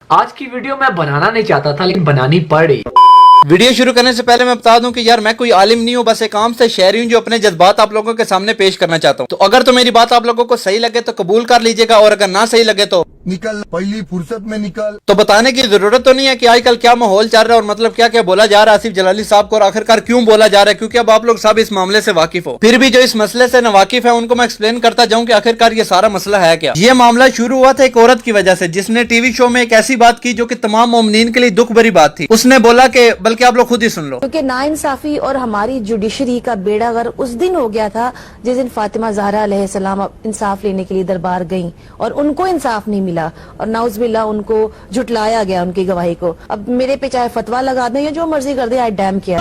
آج کی ویڈیو میں بنانا نہیں چاہتا تھا لیکن بنانی پڑ رہی۔ ویڈیو شروع کرنے سے پہلے میں بتا دوں کہ یار میں کوئی عالم نہیں ہوں، بس ایک عام سے شہری ہوں جو اپنے جذبات آپ لوگوں کے سامنے پیش کرنا چاہتا ہوں۔ تو اگر تو میری بات آپ لوگوں کو صحیح لگے تو قبول کر لیجئے گا، اور اگر نہ صحیح لگے تو نکل پہلی فرصت میں نکل۔ تو بتانے کی ضرورت تو نہیں ہے کہ آج کل کیا ماحول چل رہا ہے اور مطلب کیا کیا بولا جا رہا ہے آصف جلالی صاحب کو، اور آخرکار کیوں بولا جا رہا ہے، کیونکہ اب آپ لوگ سب اس معاملے سے واقف ہو۔ پھر بھی جو اس مسئلے سے ناواقف ہے ان کو میں ایکسپلین کرتا جاؤں کہ آخرکار یہ سارا مسئلہ ہے کیا۔ یہ معاملہ شروع ہوا تھا ایک عورت کی وجہ سے جس نے ٹی وی شو میں ایک ایسی بات کی جو کہ تمام مومنین کے لیے دکھ بھری بات تھی۔ اس نے بولا کہ بلکہ آپ لوگ خود ہی سن لو، کیونکہ ناانصافی اور ہماری جوڈیشری کا بیڑا غر اس دن ہو گیا تھا جس دن فاطمہ زہرا علیہ السلام انصاف لینے کے لیے دربار گئیں اور ان کو انصاف نہیں ملا، اور نعوذ باللہ ان کو جھٹلایا گیا ان کی گواہی کو۔ اب میرے پہ چاہے فتویٰ لگا دیں یا جو مرضی کر دیں، آئی ڈیم کیا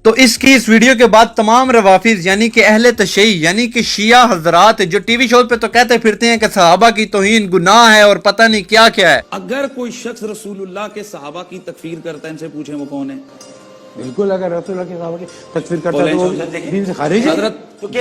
تو اس کی اس ویڈیو کے بعد تمام روافظ یعنی کہ اہل تشیع یعنی کہ شیعہ حضرات جو ٹی وی شو پہ تو کہتے پھرتے ہیں کہ صحابہ کی توہین گناہ ہے اور پتہ نہیں کیا کیا ہے۔ اگر کوئی شخص رسول اللہ کے صحابہ کی تکفیر کرتا ہے، ان سے پوچھیں وہ کون ہے؟ بالکل، اگر رسول اللہ کے صحابہ کی تکفیر کرتا ہے تو دین سے خارج ہے۔ حضرت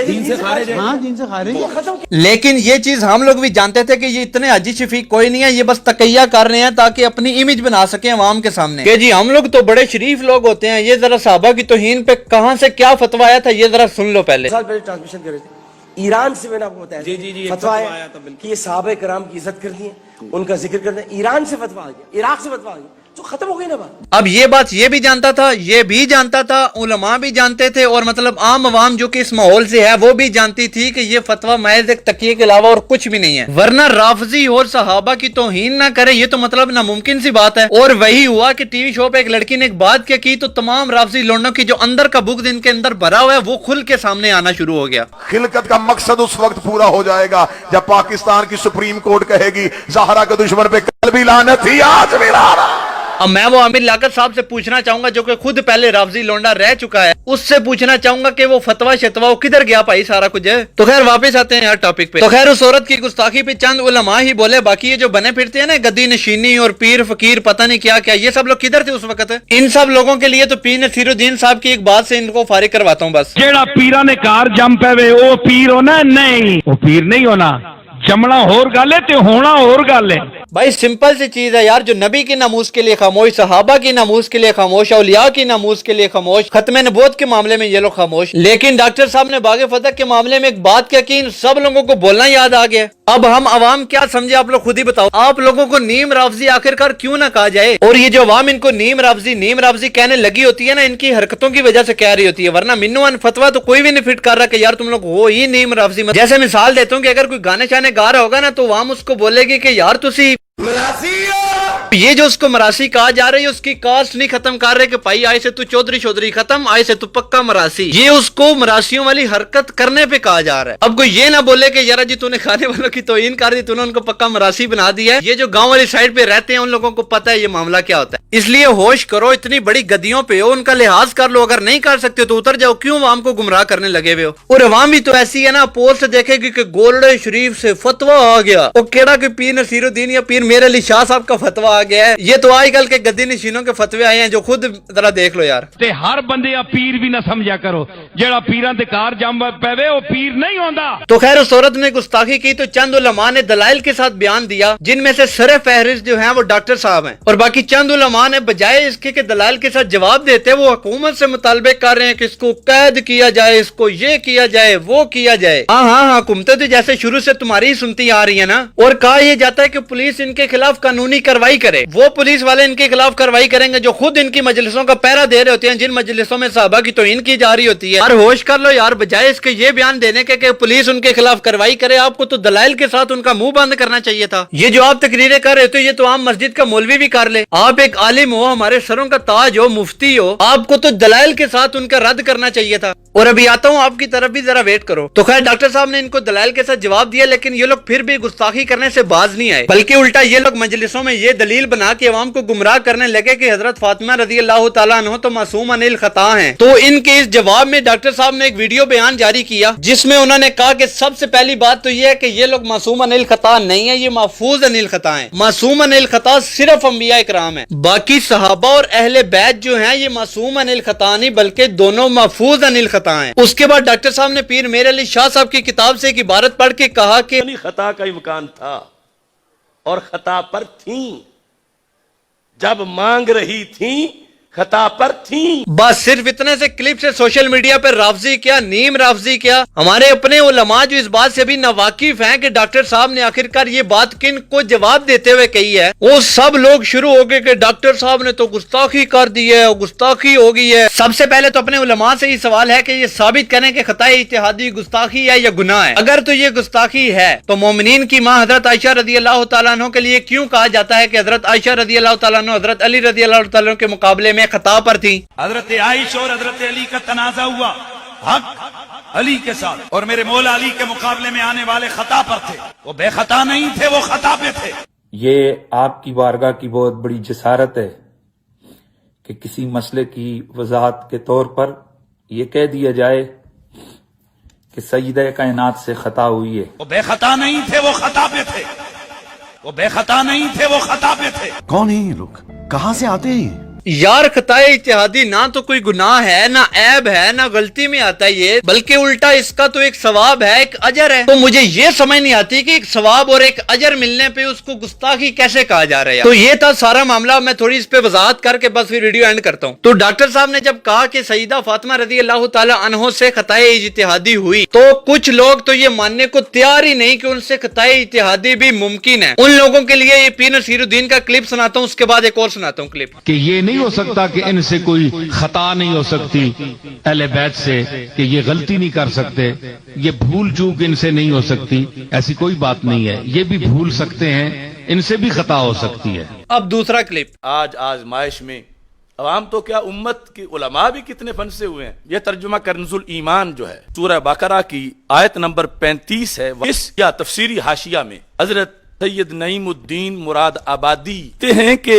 دین سے خارج ہے۔ ہاں، دین سے خارج ہے۔ لیکن یہ چیز ہم لوگ بھی جانتے تھے کہ یہ اتنے حاجی شفیق کوئی نہیں ہے، یہ بس تقیہ کر رہے ہیں تاکہ اپنی امیج بنا سکیں عوام کے سامنے کہ جی ہم لوگ تو بڑے شریف لوگ ہوتے ہیں۔ یہ ذرا صحابہ کی توہین پہ کہاں سے کیا فتویٰ آیا تھا یہ ذرا سن لو پہلے۔ سال پہلے ٹرانسمیشن کر رہے تھے ایران سے، میں نے آپ کو بتایا جی فتویٰ آیا کہ یہ صحابہ کرام کی عزت کرتی ہیں، ان کا ذکر کرتے ہیں۔ ایران سے فتویٰ آ گیا، عراق سے فتویٰ آ گیا، تو ختم ہو گئی نا بات۔ اب یہ بات یہ بھی جانتا تھا، یہ بھی جانتا تھا، علماء بھی جانتے تھے، اور مطلب عام عوام جو کہ اس ماحول سے ہے وہ بھی جانتی تھی کہ یہ فتویٰ محض ایک تقیہ کے علاوہ اور کچھ بھی نہیں ہے، ورنہ رافضی اور صحابہ کی توہین نہ کرے یہ تو مطلب ناممکن سی بات ہے۔ اور وہی ہوا کہ ٹی وی شو پہ ایک لڑکی نے ایک بات کیا کی تو تمام رافضی لوڈوں کی جو اندر کا بغض ان کے اندر بھرا ہوا ہے وہ کھل کے سامنے آنا شروع ہو گیا۔ خلقت کا مقصد اس وقت پورا ہو جائے گا جب پاکستان کی سپریم کورٹ کہے گی زہرا کے دشمن پہ کل بھی لعنت تھی، آج بھی لعنت۔ اب میں وہ عامر لیاقت صاحب سے پوچھنا چاہوں گا جو کہ خود پہلے رافضی لونڈا رہ چکا ہے، اس سے پوچھنا چاہوں گا کہ وہ فتویٰ شتویٰ وہ کدھر گیا بھائی سارا کچھ ہے۔ تو خیر واپس آتے ہیں یار ٹاپک پہ۔ تو خیر اس عورت کی گستاخی پہ چند علماء ہی بولے، باقی یہ جو بنے پھرتے ہیں نا گدی نشینی اور پیر فقیر پتہ نہیں کیا کیا، یہ سب لوگ کدھر تھے اس وقت؟ ان سب لوگوں کے لیے تو پیر نصیر الدین صاحب کی ایک بات سے ان کو فارغ کرواتا ہوں بس۔ جیڑا پیرا نے کار جم پے وہ پیر ہونا؟ نہیں، وہ پیر نہیں ہونا، جمنا ہور گل ہے تے ہونا ہور گل ہے۔ بھائی سمپل سی چیز ہے یار، جو نبی کی ناموس کے لیے خاموش، صحابہ کی ناموس کے لیے خاموش، اولیاء کی ناموس کے لیے خاموش، ختم نبوت کے معاملے میں یہ لوگ خاموش، لیکن ڈاکٹر صاحب نے باغ فتح کے معاملے میں ایک بات کیا کی، سب لوگوں کو بولنا یاد آ گیا۔ اب ہم عوام کیا سمجھے آپ لوگ خود ہی بتاؤ، آپ لوگوں کو نیم رافضی آخرکار کیوں نہ کہا جائے؟ اور یہ جو عوام ان کو نیم رافضی کہنے لگی ہوتی ہے نا، ان کی حرکتوں کی وجہ سے کہہ رہی ہوتی ہے، ورنہ منو ان فتویٰ تو کوئی بھی نہیں فٹ کر رہا کہ یار تم لوگ ہو ہی نیم رافضی۔ جیسے مثال دیتا ہوں کہ اگر کوئی گانے شانے گا رہا ہوگا نا تو عوام اس کو بولے گی کہ یار تسی یہ جو اس کو مراسی کہا جا رہی ہے اس کی کاسٹ نہیں ختم کر رہے کہ بھائی آئے سے تو چودھری ختم، آئے سے تو پکا مراسی، یہ اس کو مراسیوں والی حرکت کرنے پہ کہا جا رہا ہے۔ اب کوئی یہ نہ بولے کہ یار جی تو نے کھانے والوں کی توہین کر دی، تو نے ان کو پکا مراسی بنا دیا ہے۔ یہ جو گاؤں والی سائڈ پہ رہتے ہیں ان لوگوں کو پتہ ہے یہ معاملہ کیا ہوتا ہے، اس لیے ہوش کرو، اتنی بڑی گدیوں پہ ہو، ان کا لحاظ کر لو، اگر نہیں کر سکتے تو اتر جاؤ، کیوں عوام کو گمراہ کرنے لگے ہوئے ہو؟ اور عوام بھی تو ایسی ہے نا، پوسٹ دیکھے گی کہ گولڈن شریف سے فتویٰ آ گیا، وہ کیڑا کہ پیر نصیر الدین یا پیر میرے علی شاہ صاحب کا فتویٰ آ گیا ہے، یہ تو آج کل کے گدی نشینوں کے فتوے آئے ہیں جو خود ذرا دیکھ لو یار۔ تے ہر بندے پیر بھی نہ سمجھا کرو، جیڑا پیراں تے کار جم پے وہ پیر نہیں ہوندا۔ تو خیر اس عورت نے گستاخی کی تو چند علماء نے دلائل کے ساتھ بیان دیا، جن میں سے سر فہرست جو ہیں وہ ڈاکٹر صاحب ہیں، اور باقی چند علماء نے بجائے اس کے کہ دلائل کے ساتھ جواب دیتے وہ حکومت سے مطالبے کر رہے ہیں کہ اس کو قید کیا جائے، اس کو یہ کیا جائے، وہ کیا جائے۔ ہاں حکومتیں تو جیسے شروع سے تمہاری ہی سنتی آ رہی ہے نا، اور کہا یہ جاتا ہے کہ پولیس ان کے خلاف قانونی کارروائی کرے، وہ پولیس والے ان کے خلاف کارروائی کریں گے جو خود ان کی مجلسوں کا پہرا دے رہے ہوتے ہیں، جن مجلسوں میں صحابہ کی توہین کی جا رہی ہوتی ہے۔ یار ہوش کر لو یار، بجائے اس کے یہ بیان دینے کے کہ پولیس ان کے خلاف کارروائی کرے، آپ کو تو دلائل کے ساتھ ان کا منہ بند کرنا چاہیے تھا۔ یہ جو آپ تقریریں کر رہے تھے یہ تو عام مسجد کا مولوی بھی کر لے، آپ ایک عالم ہو، ہمارے سروں کا تاج ہو، مفتی ہو، آپ کو تو دلائل کے ساتھ ان کا رد کرنا چاہیے تھا۔ اور ابھی آتا ہوں آپ کی طرف بھی، ذرا ویٹ کرو۔ تو خیر ڈاکٹر صاحب نے ان کو دلائل کے ساتھ جواب دیا، لیکن یہ لوگ پھر بھی گستاخی کرنے سے باز نہیں آئے، بلکہ الٹا یہ لوگ مجلسوں میں یہ دلیل بنا کے عوام کو گمراہ کرنے لگے کہ حضرت فاطمہ رضی اللہ تعالیٰ عنہ تو معصوم عن الخطا ہیں۔ تو ان کے اس جواب میں ڈاکٹر صاحب نے ایک ویڈیو بیان جاری کیا جس میں انہوں نے کہا کہ سب سے پہلی بات تو یہ ہے کہ یہ لوگ معصوم عن الخطا نہیں ہے، یہ محفوظ عن الخطا ہیں۔ معصوم عن الخطا صرف انبیاء اکرام ہیں، باقی صحابہ اور اہل بیت جو ہیں یہ معصوم عن الخطا نہیں بلکہ دونوں محفوظ عن الخطا ہیں۔ اس کے بعد ڈاکٹر صاحب نے پیر میرے علی شاہ صاحب کی کتاب سے ایک عبارت پڑھ کے کہا کہ خطا کا امکان تھا اور خطا پر تھیں، جب مانگ رہی تھیں خطا پر تھیں. بس صرف اتنے سے کلپ سے سوشل میڈیا پر رافضی کیا نیم رافضی کیا ہمارے اپنے علماء جو اس بات سے بھی ناواقف ہیں کہ ڈاکٹر صاحب نے آخرکار یہ بات کن کو جواب دیتے ہوئے کہی ہے، وہ سب لوگ شروع ہو گئے کہ ڈاکٹر صاحب نے تو گستاخی کر دی ہے، گستاخی ہو گئی ہے. سب سے پہلے تو اپنے علماء سے یہ سوال ہے کہ یہ ثابت کریں کہ خطا اجتہادی گستاخی ہے یا گناہ ہے. اگر تو یہ گستاخی ہے تو مومنین کی ماں حضرت عائشہ رضی اللہ تعالیٰ عنہ کے لیے کیوں کہا جاتا ہے کہ حضرت عائشہ رضی اللہ تعالیٰ عنہ حضرت علی رضی اللہ تعالیٰ عنہ کے مقابلے میں خطا پر تھی؟ حضرت عائشہ اور حضرت علی کا تنازع ہوا حق علی کے ساتھ، اور میرے مولا علی کے مقابلے میں آنے والے خطا پر تھے، وہ بے خطا نہیں تھے، وہ خطا پہ تھے. یہ آپ کی بارگاہ کی بہت بڑی جسارت ہے کہ کسی مسئلے کی وضاحت کے طور پر یہ کہہ دیا جائے کہ سیدہ کائنات سے خطا ہوئی ہے. وہ بے خطا نہیں تھے، وہ خطا پہ تھے، وہ بے خطا نہیں تھے، وہ خطا پہ تھے. کون ہیں یہ لوگ؟ کہاں سے آتے ہیں؟ یار خطا اجتہادی نہ تو کوئی گناہ ہے، نہ عیب ہے، نہ غلطی میں آتا ہے یہ، بلکہ الٹا اس کا تو ایک ثواب ہے، ایک اجر ہے. تو مجھے یہ سمجھ نہیں آتی کہ ایک ثواب اور ایک اجر ملنے پہ اس کو گستاخی کیسے کہا جا رہا ہے. تو یہ تھا سارا معاملہ. میں تھوڑی اس پہ وضاحت کر کے بس پھر ویڈیو اینڈ کرتا ہوں. تو ڈاکٹر صاحب نے جب کہا کہ سیدہ فاطمہ رضی اللہ تعالی عنہ سے خطا اجتہادی ہوئی، تو کچھ لوگ تو یہ ماننے کو تیار ہی نہیں کہ ان سے خطا اجتہادی بھی ممکن ہے. ان لوگوں کے لیے یہ پیر نصیر الدین کا کلپ سناتا ہوں، اس کے بعد ایک اور سناتا ہوں کلپ. کہ یہ نہیں ہو سکتا کہ ان سے کوئی خطا نہیں ہو سکتی اہل بیت سے، کہ یہ غلطی نہیں کر سکتے، یہ بھول چوک ان سے نہیں ہو سکتی، ایسی کوئی بات نہیں ہے. یہ بھی بھول سکتے ہیں، ان سے بھی خطا ہو سکتی ہے. اب دوسرا کلپ. آج آزمائش میں عوام تو کیا امت کی علماء بھی کتنے پھنسے ہوئے ہیں. یہ ترجمہ کنز الایمان جو ہے سورہ بقرہ کی آیت نمبر 35 ہے، اس یا تفسیری حاشیہ میں حضرت سید نعیم الدین مراد آبادی کہتے ہیں کہ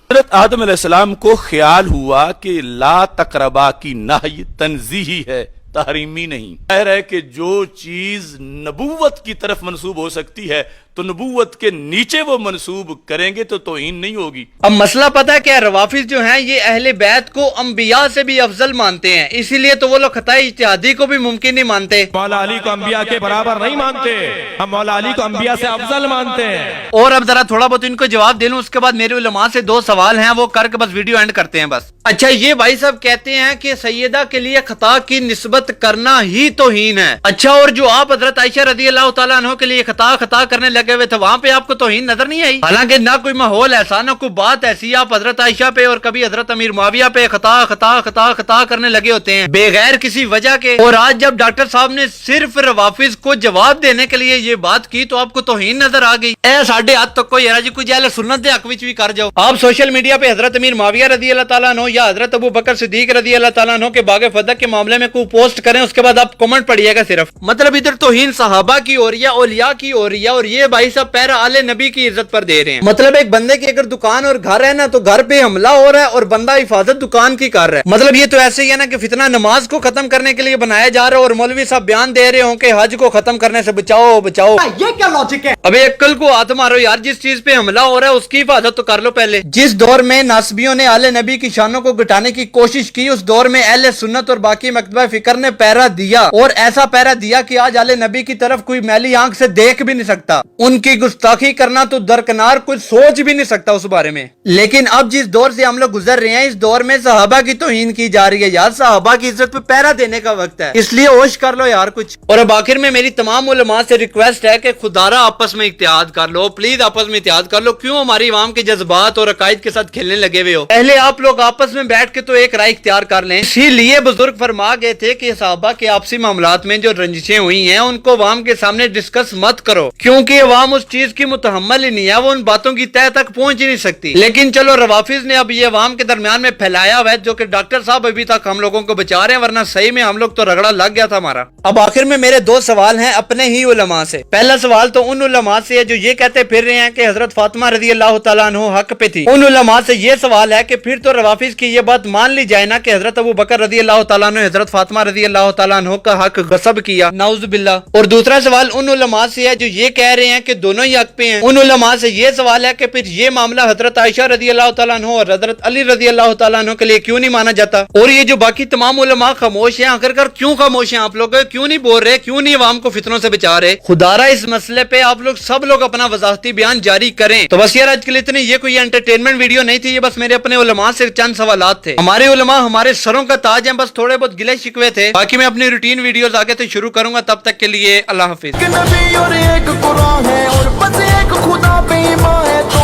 حضرت آدم علیہ السلام کو خیال ہوا کہ لا تقربا کی نہی تنزیہی ہے، تحریمی نہیں. ظاہر ہے کہ جو چیز نبوت کی طرف منسوب ہو سکتی ہے تو نبوت کے نیچے وہ منسوب کریں گے تو توہین نہیں ہوگی. اب مسئلہ پتہ ہے کیا، روافظ جو ہیں یہ اہل بیت کو انبیاء سے بھی افضل مانتے ہیں، اسی لیے تو وہ لوگ خطا اجتہادی کو بھی ممکن نہیں مانتے. مولا علی کو انبیاء کے برابر نہیں مانتے، ہم مولا علی کو انبیاء سے افضل مانتے ہیں. اور اب ذرا تھوڑا بہت ان کو جواب دے لوں، اس کے بعد میرے علماء سے 2 سوال ہیں وہ کر کے بس ویڈیو اینڈ کرتے ہیں بس. اچھا، یہ بھائی صاحب کہتے ہیں کہ سیدہ کے لیے خطا کی نسبت کرنا ہی توہین ہے. اچھا، اور جو آپ حضرت عائشہ رضی اللہ تعالیٰ عنہ کے لیے خطا کرنے لگے ہوئے تھے، وہاں پہ آپ کو توہین نظر نہیں آئی؟ حالانکہ نہ کوئی ماحول ایسا، نہ کوئی بات ایسی، آپ حضرت عائشہ پہ اور کبھی حضرت امیر معاویہ پہ خطا کرنے لگے ہوتے ہیں بغیر کسی وجہ کے. اور آج جب ڈاکٹر صاحب نے صرف روافظ کو جواب دینے کے لیے یہ بات کی تو آپ کو توہین نظر آ گئی. اے ساڈے ہاتھ تک کوئی یار جی کوئی اہل سنت دے حق وچ بھی کر جاؤ. آپ سوشل میڈیا پہ حضرت امیر معاویہ رضی اللہ تعالیٰ عنہ یا حضرت ابو بکر صدیق رضی اللہ تعالیٰ عنہ کے باغ فتح کے معاملے میں کوئی پوسٹ کریں، اس کے بعد آپ کمنٹ پڑھیے گا صرف. مطلب ادھر توہین صحابہ کی ہو رہی ہے، اولیاء کی ہو رہی ہے، اور یہ بھائی صاحب پیرا آل نبی کی عزت پر دے رہے ہیں. مطلب ایک بندے کی اگر دکان اور گھر ہے نا تو گھر پہ حملہ ہو رہا ہے اور بندہ حفاظت دکان کی کر رہا ہے. مطلب یہ تو ایسے ہی ہے نا کہ فتنہ نماز کو ختم کرنے کے لیے بنایا جا رہا ہے اور مولوی صاحب بیان دے رہے ہوں کہ حج کو ختم کرنے سے بچاؤ بچاؤ. یہ کیا لاجک ہے؟ ابھی عقل کو ہاتھ مارو یار، جس چیز پہ حملہ ہو رہا ہے اس کی حفاظت تو کر لو پہلے. جس دور میں ناسبیوں نے آل نبی کی شانوں کو گٹانے کی کوشش کی، اس دور میں اہل سنت اور باقی مکتبہ فکر نے پیرا دیا، اور ایسا پیرا دیا کہ آج آل نبی کی طرف کوئی میلی آنکھ سے دیکھ بھی نہیں سکتا. ان کی گستاخی کرنا تو درکنار کوئی سوچ بھی نہیں سکتا اس بارے میں. لیکن اب جس دور سے ہم لوگ گزر رہے ہیں، اس دور میں صحابہ کی توہین کی جا رہی ہے. یار صحابہ کی عزت پہ پیرا دینے کا وقت ہے، اس لیے ہوش کر لو یار کچھ. اور اب آخر میں میری تمام علماء سے ریکویسٹ ہے کہ خدارا آپس میں اتحاد کر لو، پلیز آپس میں اتحاد کر لو. کیوں ہماری عوام کے جذبات اور عقائد کے ساتھ کھیلنے لگے ہوئے ہو؟ پہلے آپ لوگ آپس میں بیٹھ کے تو ایک رائے اختیار کر لیں. اسی لیے بزرگ فرما گئے تھے کہ صحابہ کے آپسی معاملات میں جو رنجشیں ہوئی ہیں ان کو عوام کے سامنے ڈسکس مت کرو، کیونکہ عوام اس چیز کی متحمل ہی نہیں ہے، وہ ان باتوں کی تہہ تک پہنچ ہی نہیں سکتی. لیکن چلو روافظ نے اب یہ عوام کے درمیان میں پھیلایا ہوا ہے، جو کہ ڈاکٹر صاحب ابھی تک ہم لوگوں کو بچا رہے ہیں، ورنہ صحیح میں ہم لوگ تو رگڑا لگ گیا تھا ہمارا. اب آخر میں میرے 2 سوال ہیں اپنے ہی علماء سے. پہلا سوال تو ان علماء سے ہے جو یہ کہتے پھر رہے ہیں کہ حضرت فاطمہ رضی اللہ تعالیٰ عنہ حق پہ تھی. ان علماء سے یہ سوال ہے کہ پھر تو روافظ کی یہ بات مان لی جائے نا کہ حضرت ابو بکر رضی اللہ تعالیٰ عنہ حضرت فاطمہ رضی اللہ تعالیٰ عنہ کا حق غصب کیا، نعوذ باللہ. اور دوسرا سوال ان علماء سے ہے جو یہ کہہ رہے ہیں ہیں کہ دونوں ہی حق پہ ہیں. ان علماء سے یہ سوال ہے کہ پھر یہ معاملہ حضرت عائشہ رضی اللہ تعالیٰ عنہ اور حضرت علی رضی اللہ تعالیٰ عنہ کے لیے کیوں نہیں مانا جاتا؟ اور یہ جو باقی تمام علماء خاموش ہیں، آخر کیوں خاموش ہیں؟ آپ لوگ کیوں نہیں بول رہے؟ کیوں نہیں عوام کو فتنوں سے بچا رہے؟ خدا را اس مسئلے پہ آپ لوگ سب لوگ اپنا وضاحتی بیان جاری کریں. تو بس یار آج کے لیے اتنی، یہ کوئی انٹرٹینمنٹ ویڈیو نہیں تھی، یہ بس میرے اپنے علماء سے چند سوالات تھے. ہمارے علماء ہمارے سروں کا تاج ہیں، بس تھوڑے بہت گلے شکوے تھے. باقی میں اپنی روٹین ویڈیوز آگے سے شروع کروں گا، تب تک کے لیے اللہ حافظ. نبی اور ایک قرآن ہے اور بس ایک خدا پہ ایمان ہے.